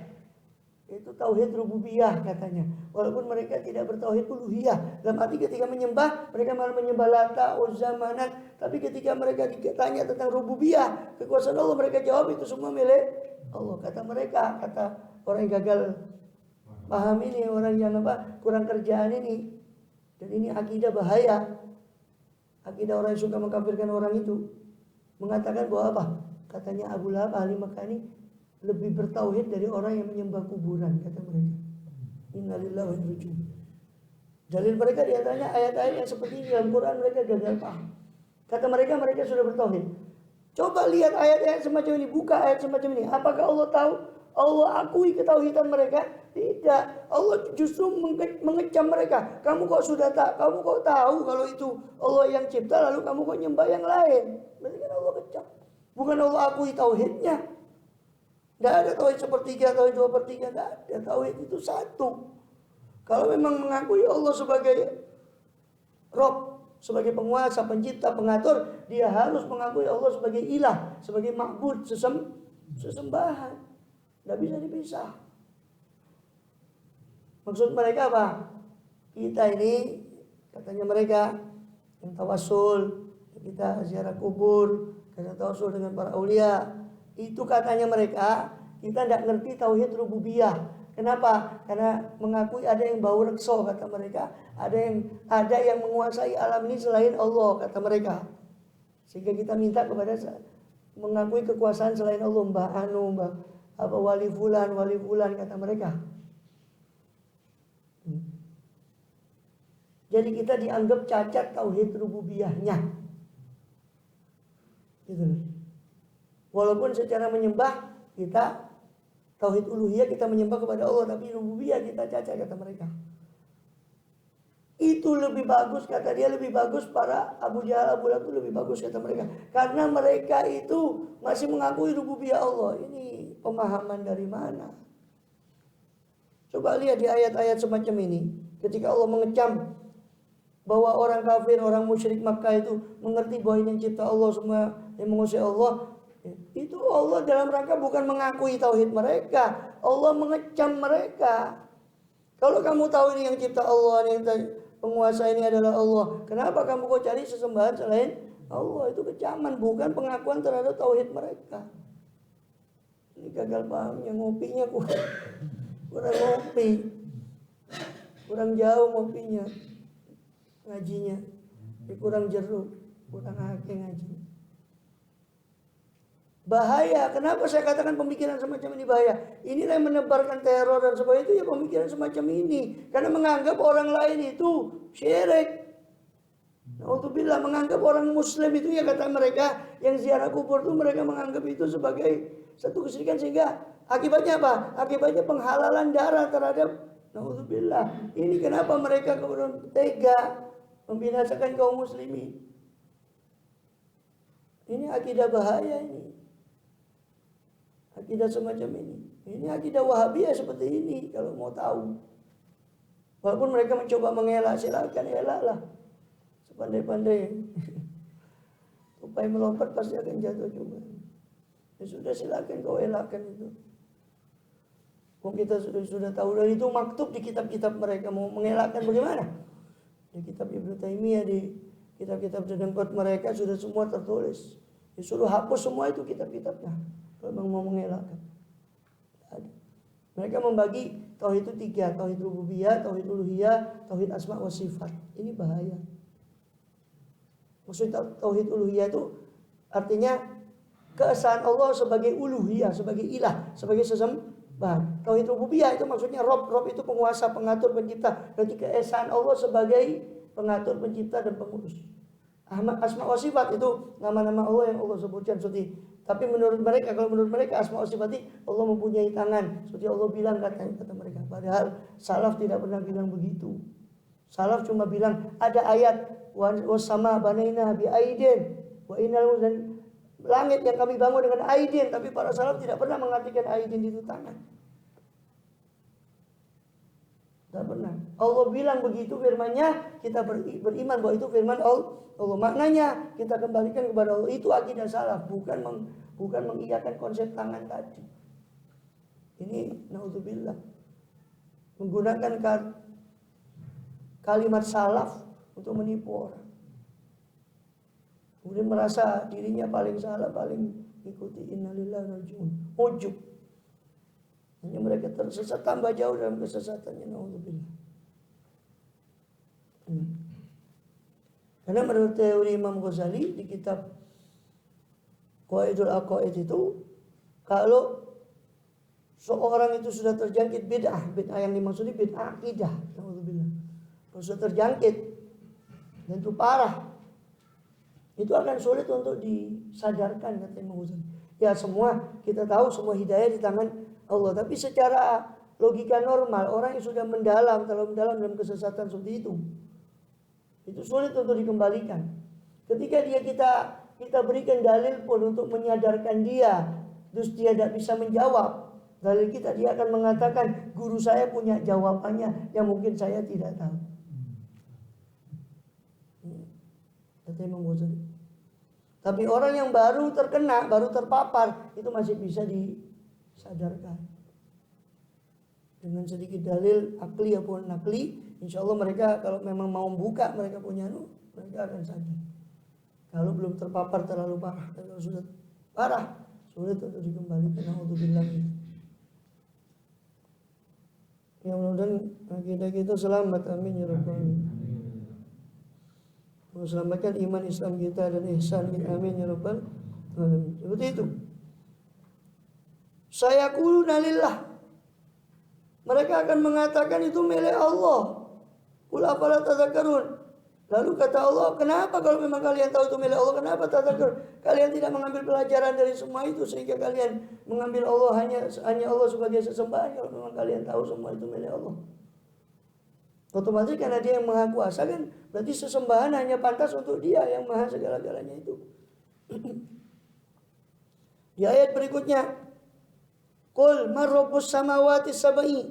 Itu tauhid rububiyah katanya. Walaupun mereka tidak bertauhid uluhiyah. Dalam arti ketika menyembah, mereka malah menyembah Lata, Uzza, Manat. Tapi ketika mereka ditanya tentang rububiyah, kekuasaan Allah, mereka jawab itu semua milik Allah. Kata mereka, kata orang yang gagal paham ini, orang yang kurang kerjaan ini. Dan ini akidah bahaya. Akidah orang yang suka mengkafirkan orang itu mengatakan bahwa apa? Katanya Abu Lahab ahli Mekah ini lebih bertauhid dari orang yang menyembah kuburan, kata mereka. Innalillahi wa inna ilaihi raji'un. Dalil mereka diantaranya ayat-ayat yang seperti ini dalam Quran mereka gagal paham. Kata mereka sudah bertauhid. Coba lihat ayat-ayat semacam ini, buka ayat semacam ini. Apakah Allah tahu? Allah akui ketauhidan mereka? Tidak. Allah justru mengecam mereka. Kamu kok sudah tak? Kamu kok tahu kalau itu Allah yang cipta, lalu kamu kok nyembah yang lain? Berarti kan Allah kecam. Bukan Allah akui tauhidnya. Tidak ada tauhid sepertiga, tauhid 2/3, tidak ada. Tauhid itu satu. Kalau memang mengakui Allah sebagai Rob, sebagai penguasa, pencipta, pengatur, dia harus mengakui Allah sebagai ilah, sebagai ma'bud, sesembahan. Tidak bisa dipisah. Maksud mereka apa? Kita ini, katanya mereka, yang tawassul, kita ziarah kubur, kita tawassul dengan para aulia. Itu katanya mereka, kita tidak ngerti tauhid rububiyah. Kenapa? Karena mengakui ada yang bau rekso, kata mereka. Ada yang menguasai alam ini selain Allah, kata mereka. Sehingga kita minta kepada mengakui kekuasaan selain Allah, Mbah Anu, wali fulan, kata mereka. Jadi kita dianggap cacat tauhid rububiyahnya. Gitu. Walaupun secara menyembah kita tauhid uluhiyah, kita menyembah kepada Allah, tapi rububiyah kita cacat, kata mereka. Itu lebih bagus, kata dia, lebih bagus para Abu Jahal, Abu Lahab itu lebih bagus, kata mereka. Karena mereka itu masih mengakui rububiyah Allah. Ini pemahaman dari mana? Coba lihat di ayat-ayat semacam ini. Ketika Allah mengecam bahwa orang kafir, orang musyrik Makkah itu mengerti bahwa ini yang cipta Allah, semua yang menguasai Allah. Itu Allah dalam rangka bukan mengakui tauhid mereka. Allah mengecam mereka. Kalau kamu tahu ini yang cipta Allah, yang penguasa ini adalah Allah, kenapa kamu kok cari sesembahan selain Allah? Itu kecaman, bukan pengakuan terhadap tauhid mereka. Ini gagal pahamnya, ngopinya kurang ngopi, kurang jauh ngopinya, ngajinya, kurang jeruk, kurang akeh ngajinya. Bahaya. Kenapa saya katakan pemikiran semacam ini bahaya? Inilah yang menebarkan teror dan sebagainya, itu ya pemikiran semacam ini. Karena menganggap orang lain itu syirik. Na'udzubillah, menganggap orang muslim itu, ya kata mereka, yang ziarah kubur itu mereka menganggap itu sebagai satu kesyirikan, sehingga akibatnya apa? Akibatnya penghalalan darah terhadap, na'udzubillah. Ini kenapa mereka kemudian tega membinasakan kaum muslimin. Ini akidah bahaya ini. Akidah semacam ini. Ini akidah Wahabiyah seperti ini, kalau mau tahu. Walaupun mereka mencoba mengelak, silakan elaklah. Sepandai-pandai. Tupai melompat pasti akan jatuh juga. Ya sudah, silakan kau elakkan itu. Kita sudah tahu, dan itu maktub di kitab-kitab mereka. Mau mengelakkan bagaimana? Di kitab Ibnu Taimiyah, di kitab-kitab Dedengkot mereka sudah semua tertulis. Disuruh hapus semua itu kitab-kitabnya. Kalau mau mengelakkan. Ada. Mereka membagi tauhid itu 3, tauhid rububiyah, tauhid uluhiyah, tauhid asma wa sifat. Ini bahaya. Maksud tauhid uluhiyah itu artinya keesaan Allah sebagai uluhiyah, sebagai ilah, sebagai sesembahan. Tauhid rububiyah itu maksudnya Rob itu penguasa, pengatur, pencipta. Berarti keesaan Allah sebagai pengatur, pencipta, dan pengurus. Asma wa sifat itu nama-nama Allah yang Allah sebutkan seperti. Tapi menurut mereka, kalau menurut mereka asma wa sifat Allah mempunyai tangan, seperti Allah bilang, kata mereka. Padahal salaf tidak pernah bilang begitu. Salaf cuma bilang ada ayat wasama banaina bi aidin wa innal, dan langit yang kami bangun dengan aidin, tapi para salaf tidak pernah mengartikan aidin itu tangan. Tidak pernah. Allah bilang begitu firman-Nya, kita beriman bahwa itu firman Allah. Maknanya kita kembalikan kepada Allah. Itu akidah salaf, bukan mengiyakan konsep tangan tadi. Ini naudzubillah, menggunakan kalimat salaf untuk menipu orang. Kemudian merasa dirinya paling salah, paling ikuti innalillahi wa inna ilaihi raji'un. Ujub. Hanya mereka tersesat, tambah jauh dalam kesesatannya, naudzubillah. Karena menurut teori Imam Ghazali di kitab Qawaidul Aqaid itu, kalau seorang itu sudah terjangkit bid'ah yang dimaksud bid'ah akidah, alhamdulillah, kalau sudah terjangkit dan itu parah, itu akan sulit untuk disadarkan, kata Imam Ghazali. Ya semua kita tahu semua hidayah di tangan Allah, tapi secara logika normal orang yang sudah terlalu mendalam dalam kesesatan seperti itu sulit untuk dikembalikan. Ketika kita berikan dalil pun untuk menyadarkan dia, terus dia tidak bisa menjawab dalil kita, dia akan mengatakan guru saya punya jawabannya yang mungkin saya tidak tahu. Kata Imam Ghazali. Tapi orang yang baru terkena, baru terpapar, itu masih bisa disadarkan dengan sedikit dalil akli ataupun nakli. Insya Allah mereka kalau memang mau buka, mereka punya mereka akan sadar. Kalau belum terpapar terlalu parah, kalau sudah parah, sulit untuk dikembalikan. Alhamdulillah. Ya mudah-mudahan kita selamat, amin ya rabbal alamin. Selamatkan iman Islam kita dan ihsan kita, amin ya rabbal alamin. Seperti itu. Saya quluna lillah. Mereka akan mengatakan itu milik Allah. Qul afala tadhakkarun. Lalu kata Allah, kenapa kalau memang kalian tahu itu milik Allah, kenapa tadzakkar? Kalian tidak mengambil pelajaran dari semua itu sehingga kalian mengambil Allah hanya Allah sebagai sesembahan. Kalau memang kalian tahu semua itu milik Allah, otomatis karena dia yang maha kuasa kan, berarti sesembahan hanya pantas untuk dia yang maha segala-galanya itu. Di ayat berikutnya, Qul man rabbus samawati sab'i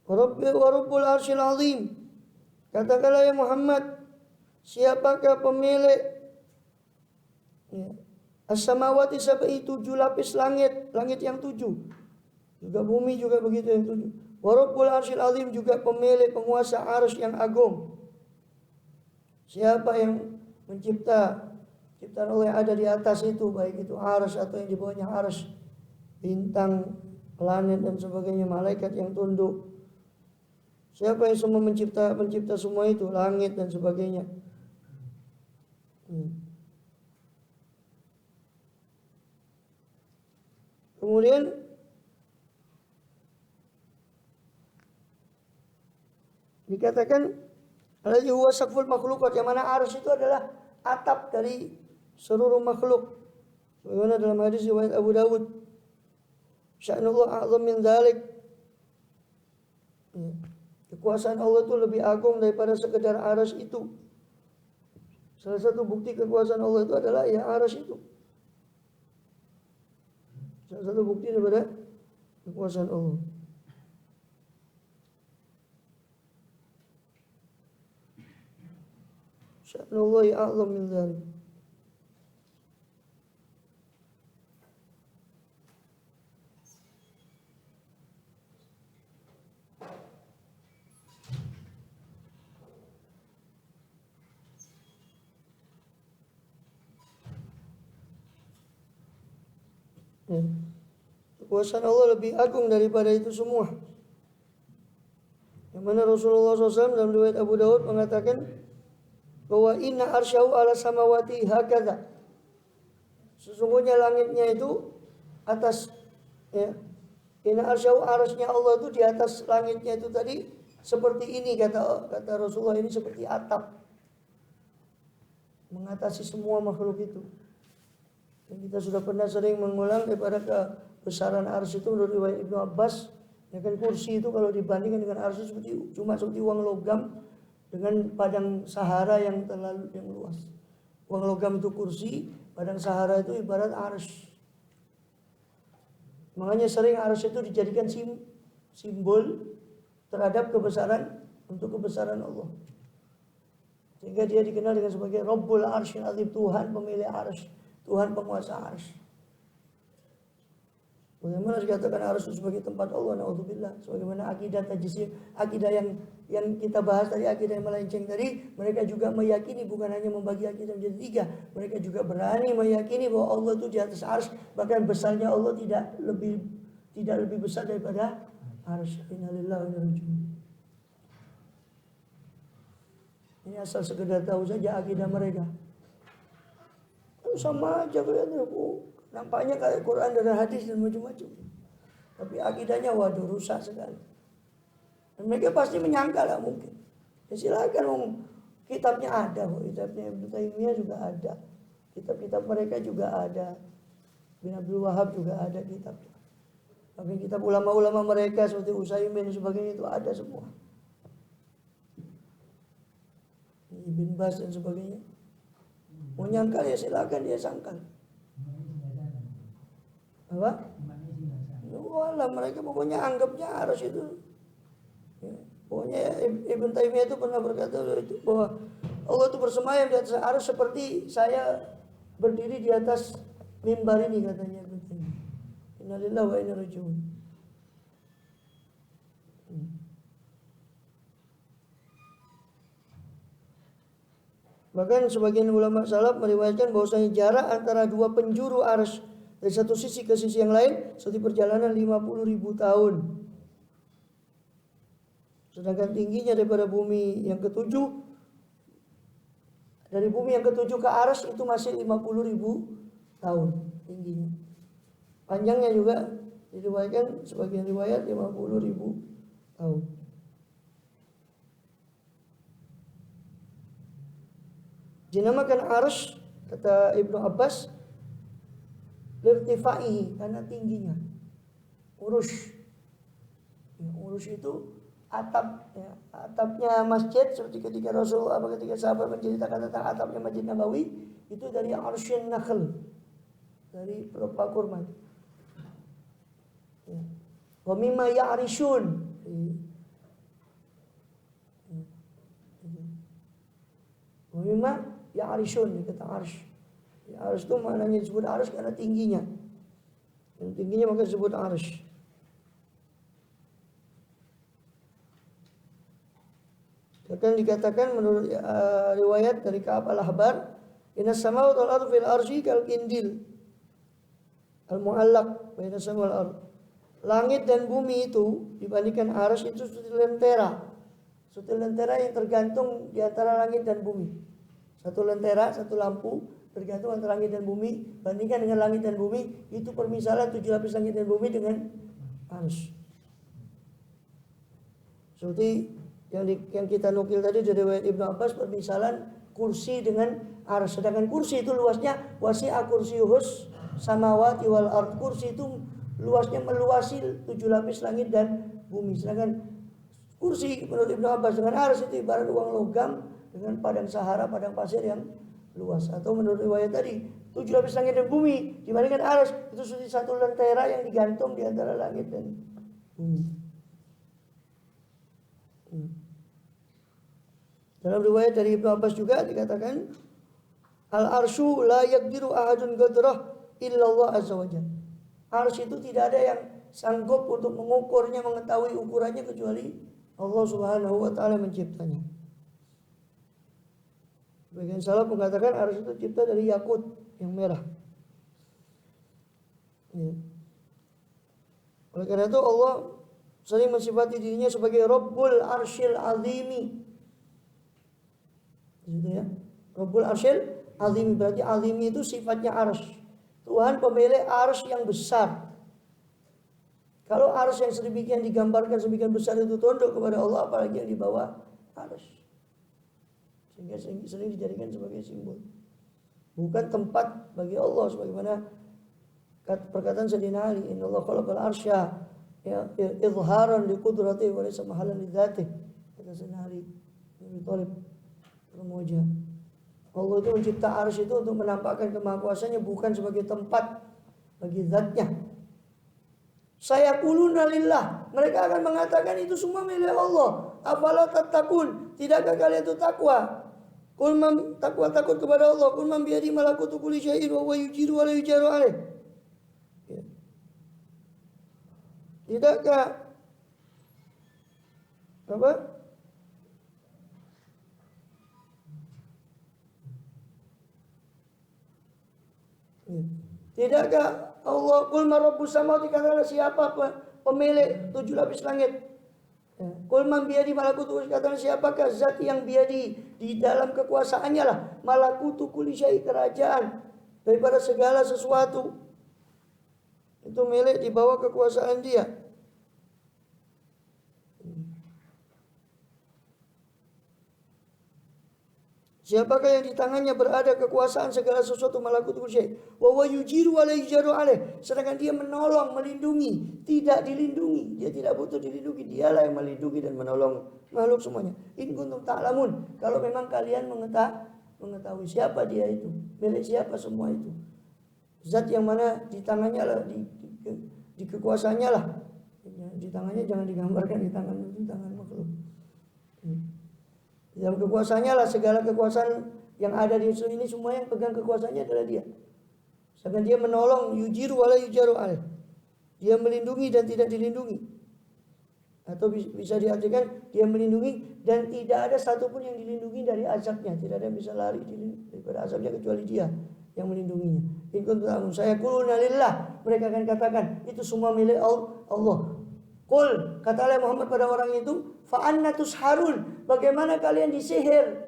wa rabbul arsyil azim. Katakanlah ya Muhammad, siapakah pemilik as-samawati sab'i, 7 lapis langit, langit yang 7. Juga bumi juga begitu yang 7. Wa rabbul arsyil azim, juga pemilik penguasa arsy yang agung. Siapa yang mencipta ciptaan Allah yang ada di atas itu, baik itu arsy atau yang di bawahnya arsy, bintang, planet dan sebagainya, malaikat yang tunduk. Siapa yang semua mencipta semua itu, langit dan sebagainya. Kemudian dikatakan alladzi huwa saqful makhluqat, yang mana arsy itu adalah atap dari seluruh makhluk. Sebagaimana dalam hadis riwayat Abu Dawud, sya'nullah a'zam min dzalik. Kekuasaan Allah itu lebih agung daripada sekedar arsy itu. Salah satu bukti kekuasaan Allah itu adalah ya arsy itu. Salah satu bukti daripada kekuasaan Allah. Sya'nullahi a'zam min dzalik. Kekuasaan Allah lebih agung daripada itu semua. Yang mana Rasulullah SAW dalam riwayat Abu Dawud mengatakan bahwa inna arsyahu ala samawati hakadha. Sesungguhnya langitnya itu atas, ya. Inna arsyahu, arsy-nya Allah itu di atas langitnya itu tadi seperti ini, kata Rasulullah, ini seperti atap mengatasi semua makhluk itu. Dan kita sudah pernah sering mengulang daripada kebesaran arsy itu menurut riwayat Ibnu Abbas, ya kan, kursi itu kalau dibandingkan dengan arsy cuma seperti uang logam dengan padang Sahara yang luas. Uang logam itu kursi, padang Sahara itu ibarat arsy. Makanya sering arsy itu dijadikan simbol terhadap kebesaran Allah. Sehingga dia dikenal dengan sebagai Rabbul Arsyil Azim, Tuhan pemilik arsy, Tuhan penguasa arsy. Bagaimana dikatakan arsy sebagai tempat Allah, naudzubillah. Sebagaimana akidah tajsim, akidah yang kita bahas tadi, akidah yang melenceng tadi, mereka juga meyakini, bukan hanya membagi akidah menjadi 3, mereka juga berani meyakini bahwa Allah itu di atas arsy, bahkan besarnya Allah tidak lebih besar daripada arsy. Innalillahi wa inna ilaihi raji'un. Ini asal sekedar tahu saja akidah mereka. Sama aja kelihatannya, nampaknya kayak Quran dan hadis dan macam-macam. Tapi akidahnya waduh rusak sekali. Dan mereka pasti menyangka lah mungkin. Ya silakan, kitabnya ada kok, kitabnya Ibnu Taimiyah juga ada. Kitab-kitab mereka juga ada. Bin Abdul Wahab juga ada kitabnya. Bahkan kitab ulama-ulama mereka seperti Utsaimin dan sebagainya itu ada semua. Ibn Bas dan sebagainya. Mau nyangkal ya silakan dia sangkal. Apa? Walah mereka pokoknya anggapnya harus itu. Ya, pokoknya Ibn Taimiyah itu pernah berkata bahwa Allah itu bersemayam di atas arus seperti saya berdiri di atas mimbar ini, katanya Ibn Taimiyah. Innalillahi wa inna ilaihi raji'un. Bahkan sebagian ulama salaf meriwayatkan bahwasanya jarak antara dua penjuru arsy dari satu sisi ke sisi yang lain seperti perjalanan 50.000 tahun. Sedangkan tingginya daripada bumi yang ketujuh, dari bumi yang ketujuh ke arsy itu masih 50.000 tahun tingginya. Panjangnya juga diriwayatkan sebagian riwayat 50.000 tahun. Dinamakan arsy, kata Ibnu Abbas, lirtifaihi, karena tingginya. Urush. Ya, urush itu atap, ya, atapnya masjid seperti ketika ketika sahabat menceritakan tentang atapnya Masjid Nabawi itu dari arsyun nakhl, dari pelepah kurma. Ya. Wa mimma ya'rishun. Wa mimma ya'rishun, kata arsy. Ya, arsy itu maknanya disebut arsy karena tingginya. Dan tingginya maka disebut arsy. Bahkan dikatakan menurut riwayat dari Ka'ab al-Ahbar, innas samawati wal ardu fil arsy kal kindil al-mu'allaq baina samai wal ard. Langit dan bumi itu dibandingkan arsy itu seperti lentera. Seperti lentera yang tergantung di antara langit dan bumi. Satu lentera, satu lampu tergantung antara langit dan bumi. Bandingkan dengan langit dan bumi, itu permisalan 7 lapis langit dan bumi dengan arsy. Seperti yang kita nukil tadi dari riwayat Ibnu Abbas, permisalan kursi dengan arsy. Sedangkan kursi itu luasnya wasi'a kursiyuhus samawati wal ard. Kursi itu luasnya meluasi 7 lapis langit dan bumi. Sedangkan kursi menurut Ibnu Abbas dengan arsy itu ibarat uang logam dengan padang Sahara, padang pasir yang luas. Atau menurut riwayat tadi 7 lapis langit dan bumi dibandingkan arsy itu seperti satu lentera yang digantung di antara langit dan bumi. Dalam riwayat dari Ibnu Abbas juga dikatakan al-arsyu la yaqdiru ahadun qadrah illa Allah azza wajalla. Arsy itu tidak ada yang sanggup untuk mengukurnya, mengetahui ukurannya kecuali Allah Subhanahu wa taala menciptanya. Bagian salaf mengatakan arsy itu cipta dari yakut yang merah. Ya. Oleh karena itu Allah sering mensifati dirinya sebagai Rabbul Arsyil Azimi. Gitu ya. Rabbul Arsyil Azimi berarti azimi itu sifatnya arsy. Tuhan pemilik arsy yang besar. Kalau arsy yang sedemikian digambarkan sedemikian besar itu tunduk kepada Allah, apalagi yang di bawah arsy. Sehingga sering dijadikan sebagai simbol. Bukan tempat bagi Allah sebagaimana perkataan Sayyidina Ali, innallaha khalaqal arsya ya izharan li qudratihi wa laysa mahallan li dzatihi. Kata Sayyidina Ali bin Thalib Ramoja. Allah itu mencipta arsy itu untuk menampakkan kemahakuasaannya, bukan sebagai tempat bagi zatnya. Sayaquluna lillah, mereka akan mengatakan itu semua milik Allah. Afala tattaqun, tidakkah kalian itu takwa? Qul man takut kepada Allah. Qul man biyadi malakutu kulli syai'in wa huwa yujiru wa la yujaru alaih. Ya. Tidakkah apa? Ya. Tidakkah Allah qul man rabbus samawati, katakanlah siapa pemilik 7 lapis langit? Ya. Qul man biyadi malakutu, katakan siapakah zat yang biyadi, di dalam kekuasaannya lah malakutu kulli syai, kerajaan daripada segala sesuatu. Itu milik di bawah kekuasaan dia. Siapakah yang di tangannya berada kekuasaan segala sesuatu, malakutul syai. Wa huwa yujiru wa la yujaru alaih. Sedangkan dia menolong, melindungi, tidak dilindungi. Dia tidak butuh dilindungi, dialah yang melindungi dan menolong makhluk semuanya. In kuntum ta'lamun, kalau memang kalian mengetahui siapa dia itu, milik siapa semua itu. Zat yang mana di tangannya lah, di kekuasaannya lah. Di tangannya jangan digambarkan di tangan makhluk. Dalam kekuasaannya lah, segala kekuasaan yang ada di ini semua yang pegang kekuasaannya adalah dia. Sedangkan dia menolong, yujiru wala yujaru alaih. Dia melindungi dan tidak dilindungi. Atau bisa diartikan dia melindungi dan tidak ada satupun yang dilindungi dari azabnya. Tidak ada yang bisa lari daripada azabnya kecuali dia yang melindunginya. In kuntum ta'lamun, sayaquluna lillah, mereka akan katakan itu semua milik Allah. Qul, katalah Muhammad pada orang itu, fa anna tusharun, bagaimana kalian disihir?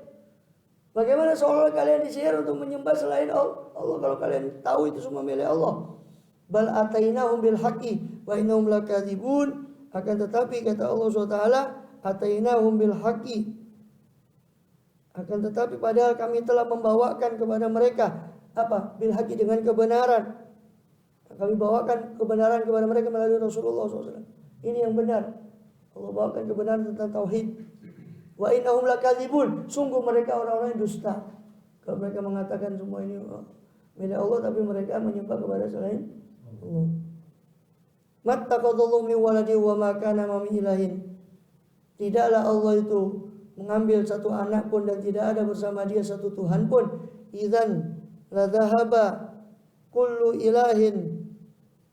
Bagaimana seolah kalian disihir untuk menyembah selain Allah kalau kalian tahu itu semua milik Allah? Bal atainahum bil haqqi wa innahum lakadzibun. Akan tetapi kata Allah SWT, atainahum bil haqqi, akan tetapi padahal kami telah membawakan kepada mereka apa? Bil haqqi, dengan kebenaran. Kami bawakan kebenaran kepada mereka melalui Rasulullah SAW. Ini yang benar. Allah bawakan kebenaran tentang tauhid. Wa innahum lakadzibun, sungguh mereka orang-orang yang dusta. Kalau mereka mengatakan semua ini milik Allah, tapi mereka menyembah kepada selain Allah. Mattaqadallahu min waladi wa ma kana min ilahin. Tidaklah Allah itu mengambil satu anak pun dan tidak ada bersama dia satu Tuhan pun. Idzan la dhahaba kullu ilahin.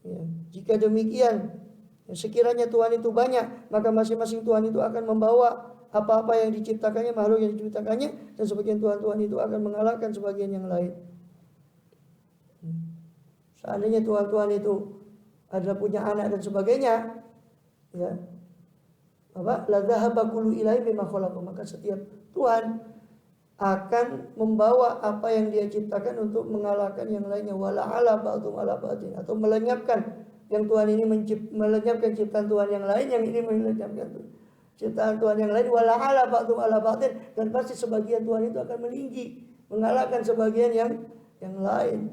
Ya, jika demikian, sekiranya Tuhan itu banyak, maka masing-masing Tuhan itu akan membawa apa-apa yang diciptakannya, makhluk yang diciptakannya, dan sebagian Tuhan-Tuhan itu akan mengalahkan sebagian yang lain. Seandainya Tuhan-Tuhan itu adalah punya anak dan sebagainya, ya, la dhahaba kullu ilahin bima khalaqa, maka setiap Tuhan akan membawa apa yang dia ciptakan untuk mengalahkan yang lainnya. Wala ala ba'dhum ala ba'din, atau melenyapkan yang Tuhan ini melenyapkan ciptaan Tuhan yang lain, yang ini melenyapkan ciptaan Tuhan yang lain. Wala ala ba'dhum ala ba'din, dan pasti sebagian Tuhan itu akan meninggi, mengalahkan sebagian yang lain.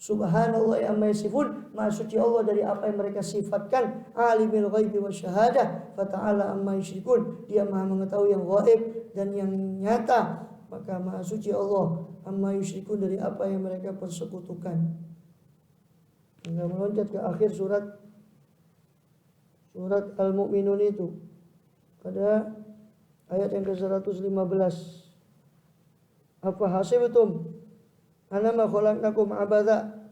Subhanallah amma yasifun, maha suci Allah dari apa yang mereka sifatkan. Alimul ghaibi wasyahadah, fata'ala amma yusyrikun, dia maha mengetahui yang gaib dan yang nyata, maka maha suci Allah amma yusyrikun dari apa yang mereka persekutukan. Hingga meloncat ke akhir surat Al-Mu'minun itu pada ayat yang ke-115. Apa hasibtum annama khalaqnakum abatha,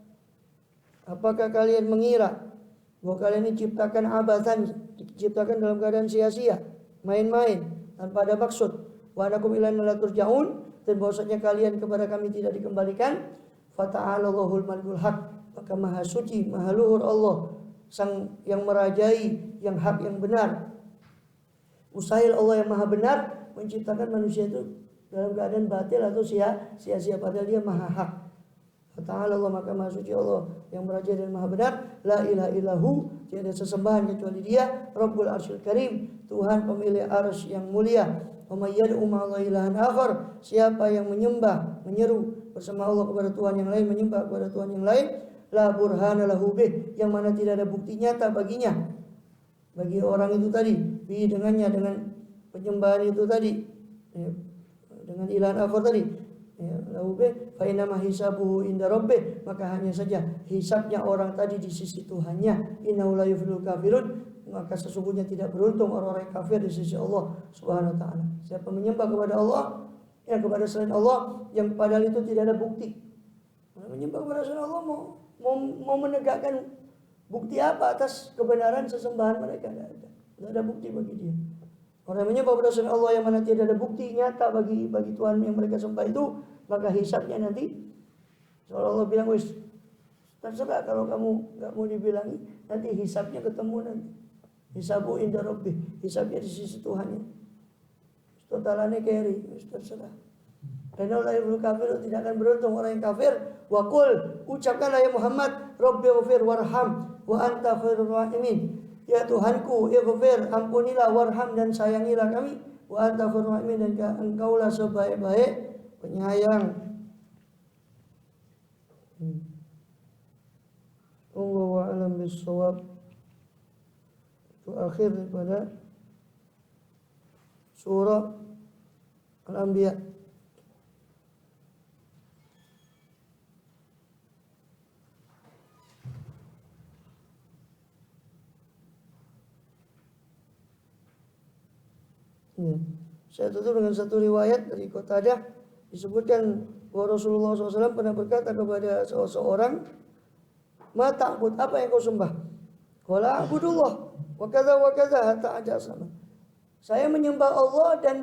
apakah kalian mengira bahwa kalian ini diciptakan abathan, diciptakan dalam keadaan sia-sia, main-main tanpa ada maksud. Wa anakum ilaina la turja'un, dan bahwasanya kalian kepada kami tidak dikembalikan. Fata'alallahul malikul haq, maka maha suci, maha luhur Allah, sang yang merajai, yang hak, yang benar. Mustahil Allah yang maha benar menciptakan manusia itu dalam keadaan batil atau sia-sia, padahal dia maha hak. Ta'ala Allah, maka maha suci Allah yang merajai dan maha benar. La ilaha illahu, tiada sesembahan kecuali dia. Rabbul arsyil karim, Tuhan pemilik arsy yang mulia. Wa may yad'u ma'allahi ilahan akhar, siapa yang menyembah, menyeru bersama Allah kepada Tuhan yang lain, menyembah kepada Tuhan yang lain, la burhana lahu bih, yang mana tidak ada bukti nyata baginya, bagi orang itu tadi, bi dengannya, dengan penyembahan itu tadi, dengan ilahan akhar tadi, lahu bih fa inna ma hisabuhu inda rabbih, maka hanya saja hisabnya orang tadi di sisi Tuhannya. Innahu la yuflihul kafirun, maka sesungguhnya tidak beruntung orang-orang yang kafir di sisi Allah Subhanahu wa taala. Siapa menyembah kepada Allah, kepada selain Allah, yang padahal itu tidak ada bukti. Menyembah kepada selain Allah mau menegakkan bukti apa atas kebenaran sesembahan mereka? Tidak ada bukti bagi dia. Orang yang menyembah kepada selain Allah yang mana tidak ada bukti nyata bagi Tuhan yang mereka sembah itu, maka hisabnya nanti, seolah Allah bilang, wis terserah kalau kamu nggak mau dibilangi, nanti hisabnya ketemu nanti. Hisabu inda rabbih, hisabnya di sisi Tuhannya. Totalannya carry, terserah. Karena la yuflihul kafir, tidak akan beruntung orang yang kafir. Wa qul, ucapkanlah ya Muhammad, Rabbi ighfir warham wa anta khairur rahimin. Ya Tuhanku, ighfir, ampunilah, warham, dan sayangilah kami. Wa anta khairur rahimin, dan engkaulah sebaik-baik penyayang. Wallahu a'lam bissawab. Itu akhir daripada surah Al-Anbiya. Ya. Saya tutup dengan satu riwayat dari Qatadah, disebutkan bahwa Rasulullah SAW pernah berkata kepada seseorang, "Ma ta'bud, apa yang kau sembah?" Qala a'budullah wa kadza hatta ada sama. Saya menyembah Allah dan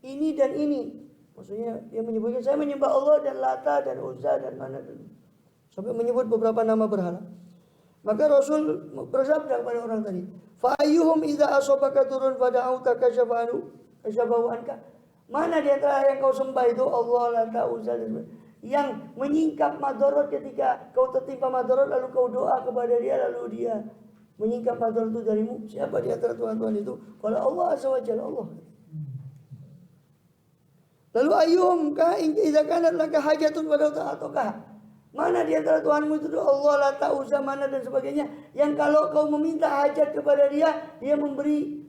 ini dan ini. Maksudnya dia menyebutkan saya menyembah Allah dan Lata dan Uzza dan Manat, sampai menyebut beberapa nama berhala. Maka Rasul bersabda kepada orang tadi, "Fa ayyuhum idza asabaka turun fada'auta kasyafahu anka." Mana di antara yang kau sembah itu Allah, Lata, Uzza, yang menyingkap madarat ketika kau tertimpa madarat, lalu kau doa kepada dia, lalu dia menyingkap madarat itu darimu? Siapa di antara Tuhan-Tuhan itu? Kalau Allah Azza wa Jalla, Allah. Lalu ayyuhum ka idza kanat laka hajatun wa ta'atuka. Mana di antara Tuhanmu itu Allah, Lata, Uzza, Mana dan sebagainya, yang kalau kau meminta hajat kepada dia, dia memberi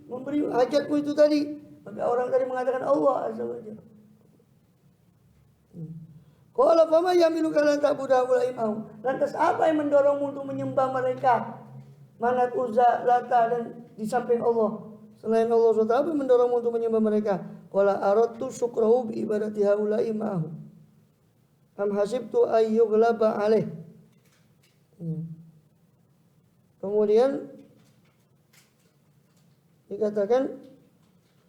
hajatmu itu tadi. Maka orang tadi mengatakan Allah Azza wa Jalla. Qala fama yamiluka lan ta'budu ulaimahu. Lantas apa yang mendorongmu untuk menyembah mereka? Manat, Uzza, Lata, dan di samping Allah, selain Allah SWT, apa yang mendorongmu untuk menyembah mereka? Qala aradtu syukrahu bi ibadati haula'i ma'ahu. Am hasibtu ayyughlaba alaih. Kemudian dikatakan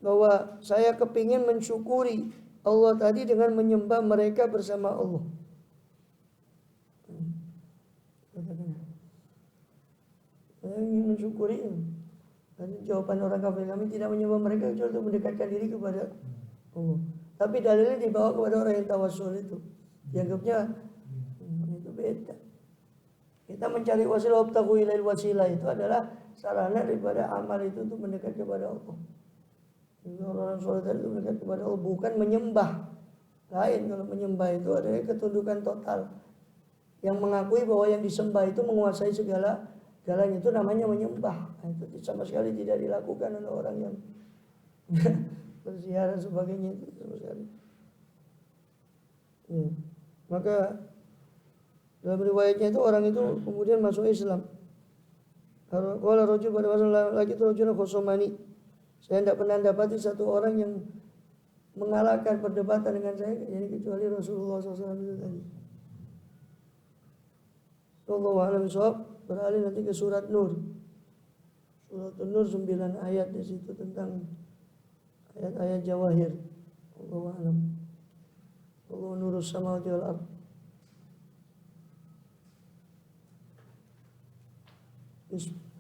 bahwa saya kepingin mensyukuri Allah tadi dengan menyembah mereka bersama Allah. Saya ingin mensyukuri. Dan jawaban orang kafir, kami tidak menyembah mereka kecuali untuk mendekatkan diri kepada Allah. Tapi dalilnya dibawa kepada orang yang tawassul itu. Dianggapnya itu beda. Kita mencari wasilah, wabtaghu ilail wasilah, itu adalah sarana daripada amal itu untuk mendekat kepada Allah. Orang-orang soleh tadi itu mendekat kepada Allah, bukan menyembah. Lain, kalau menyembah itu adalah ketundukan total. Yang mengakui bahwa yang disembah itu menguasai segalanya, itu namanya menyembah. Nah, itu sama sekali tidak dilakukan oleh orang yang berziarah sebagainya, itu sama sekali. Maka dalam riwayatnya itu orang itu kemudian masuk Islam. Qala rajul, pada masa lagi itu rajul khosomani. Saya tidak pernah dapati satu orang yang mengalahkan perdebatan dengan saya, jadi kecuali Rasulullah SAW itu tadi. Wallahu a'lam bishawab. Beralih nanti ke surat Nur. Surat Nur 9 ayat, di situ tentang ayat-ayat jawahir. Wallahu a'lam. Wallahu nurus samawati wal ardh. Bismillah.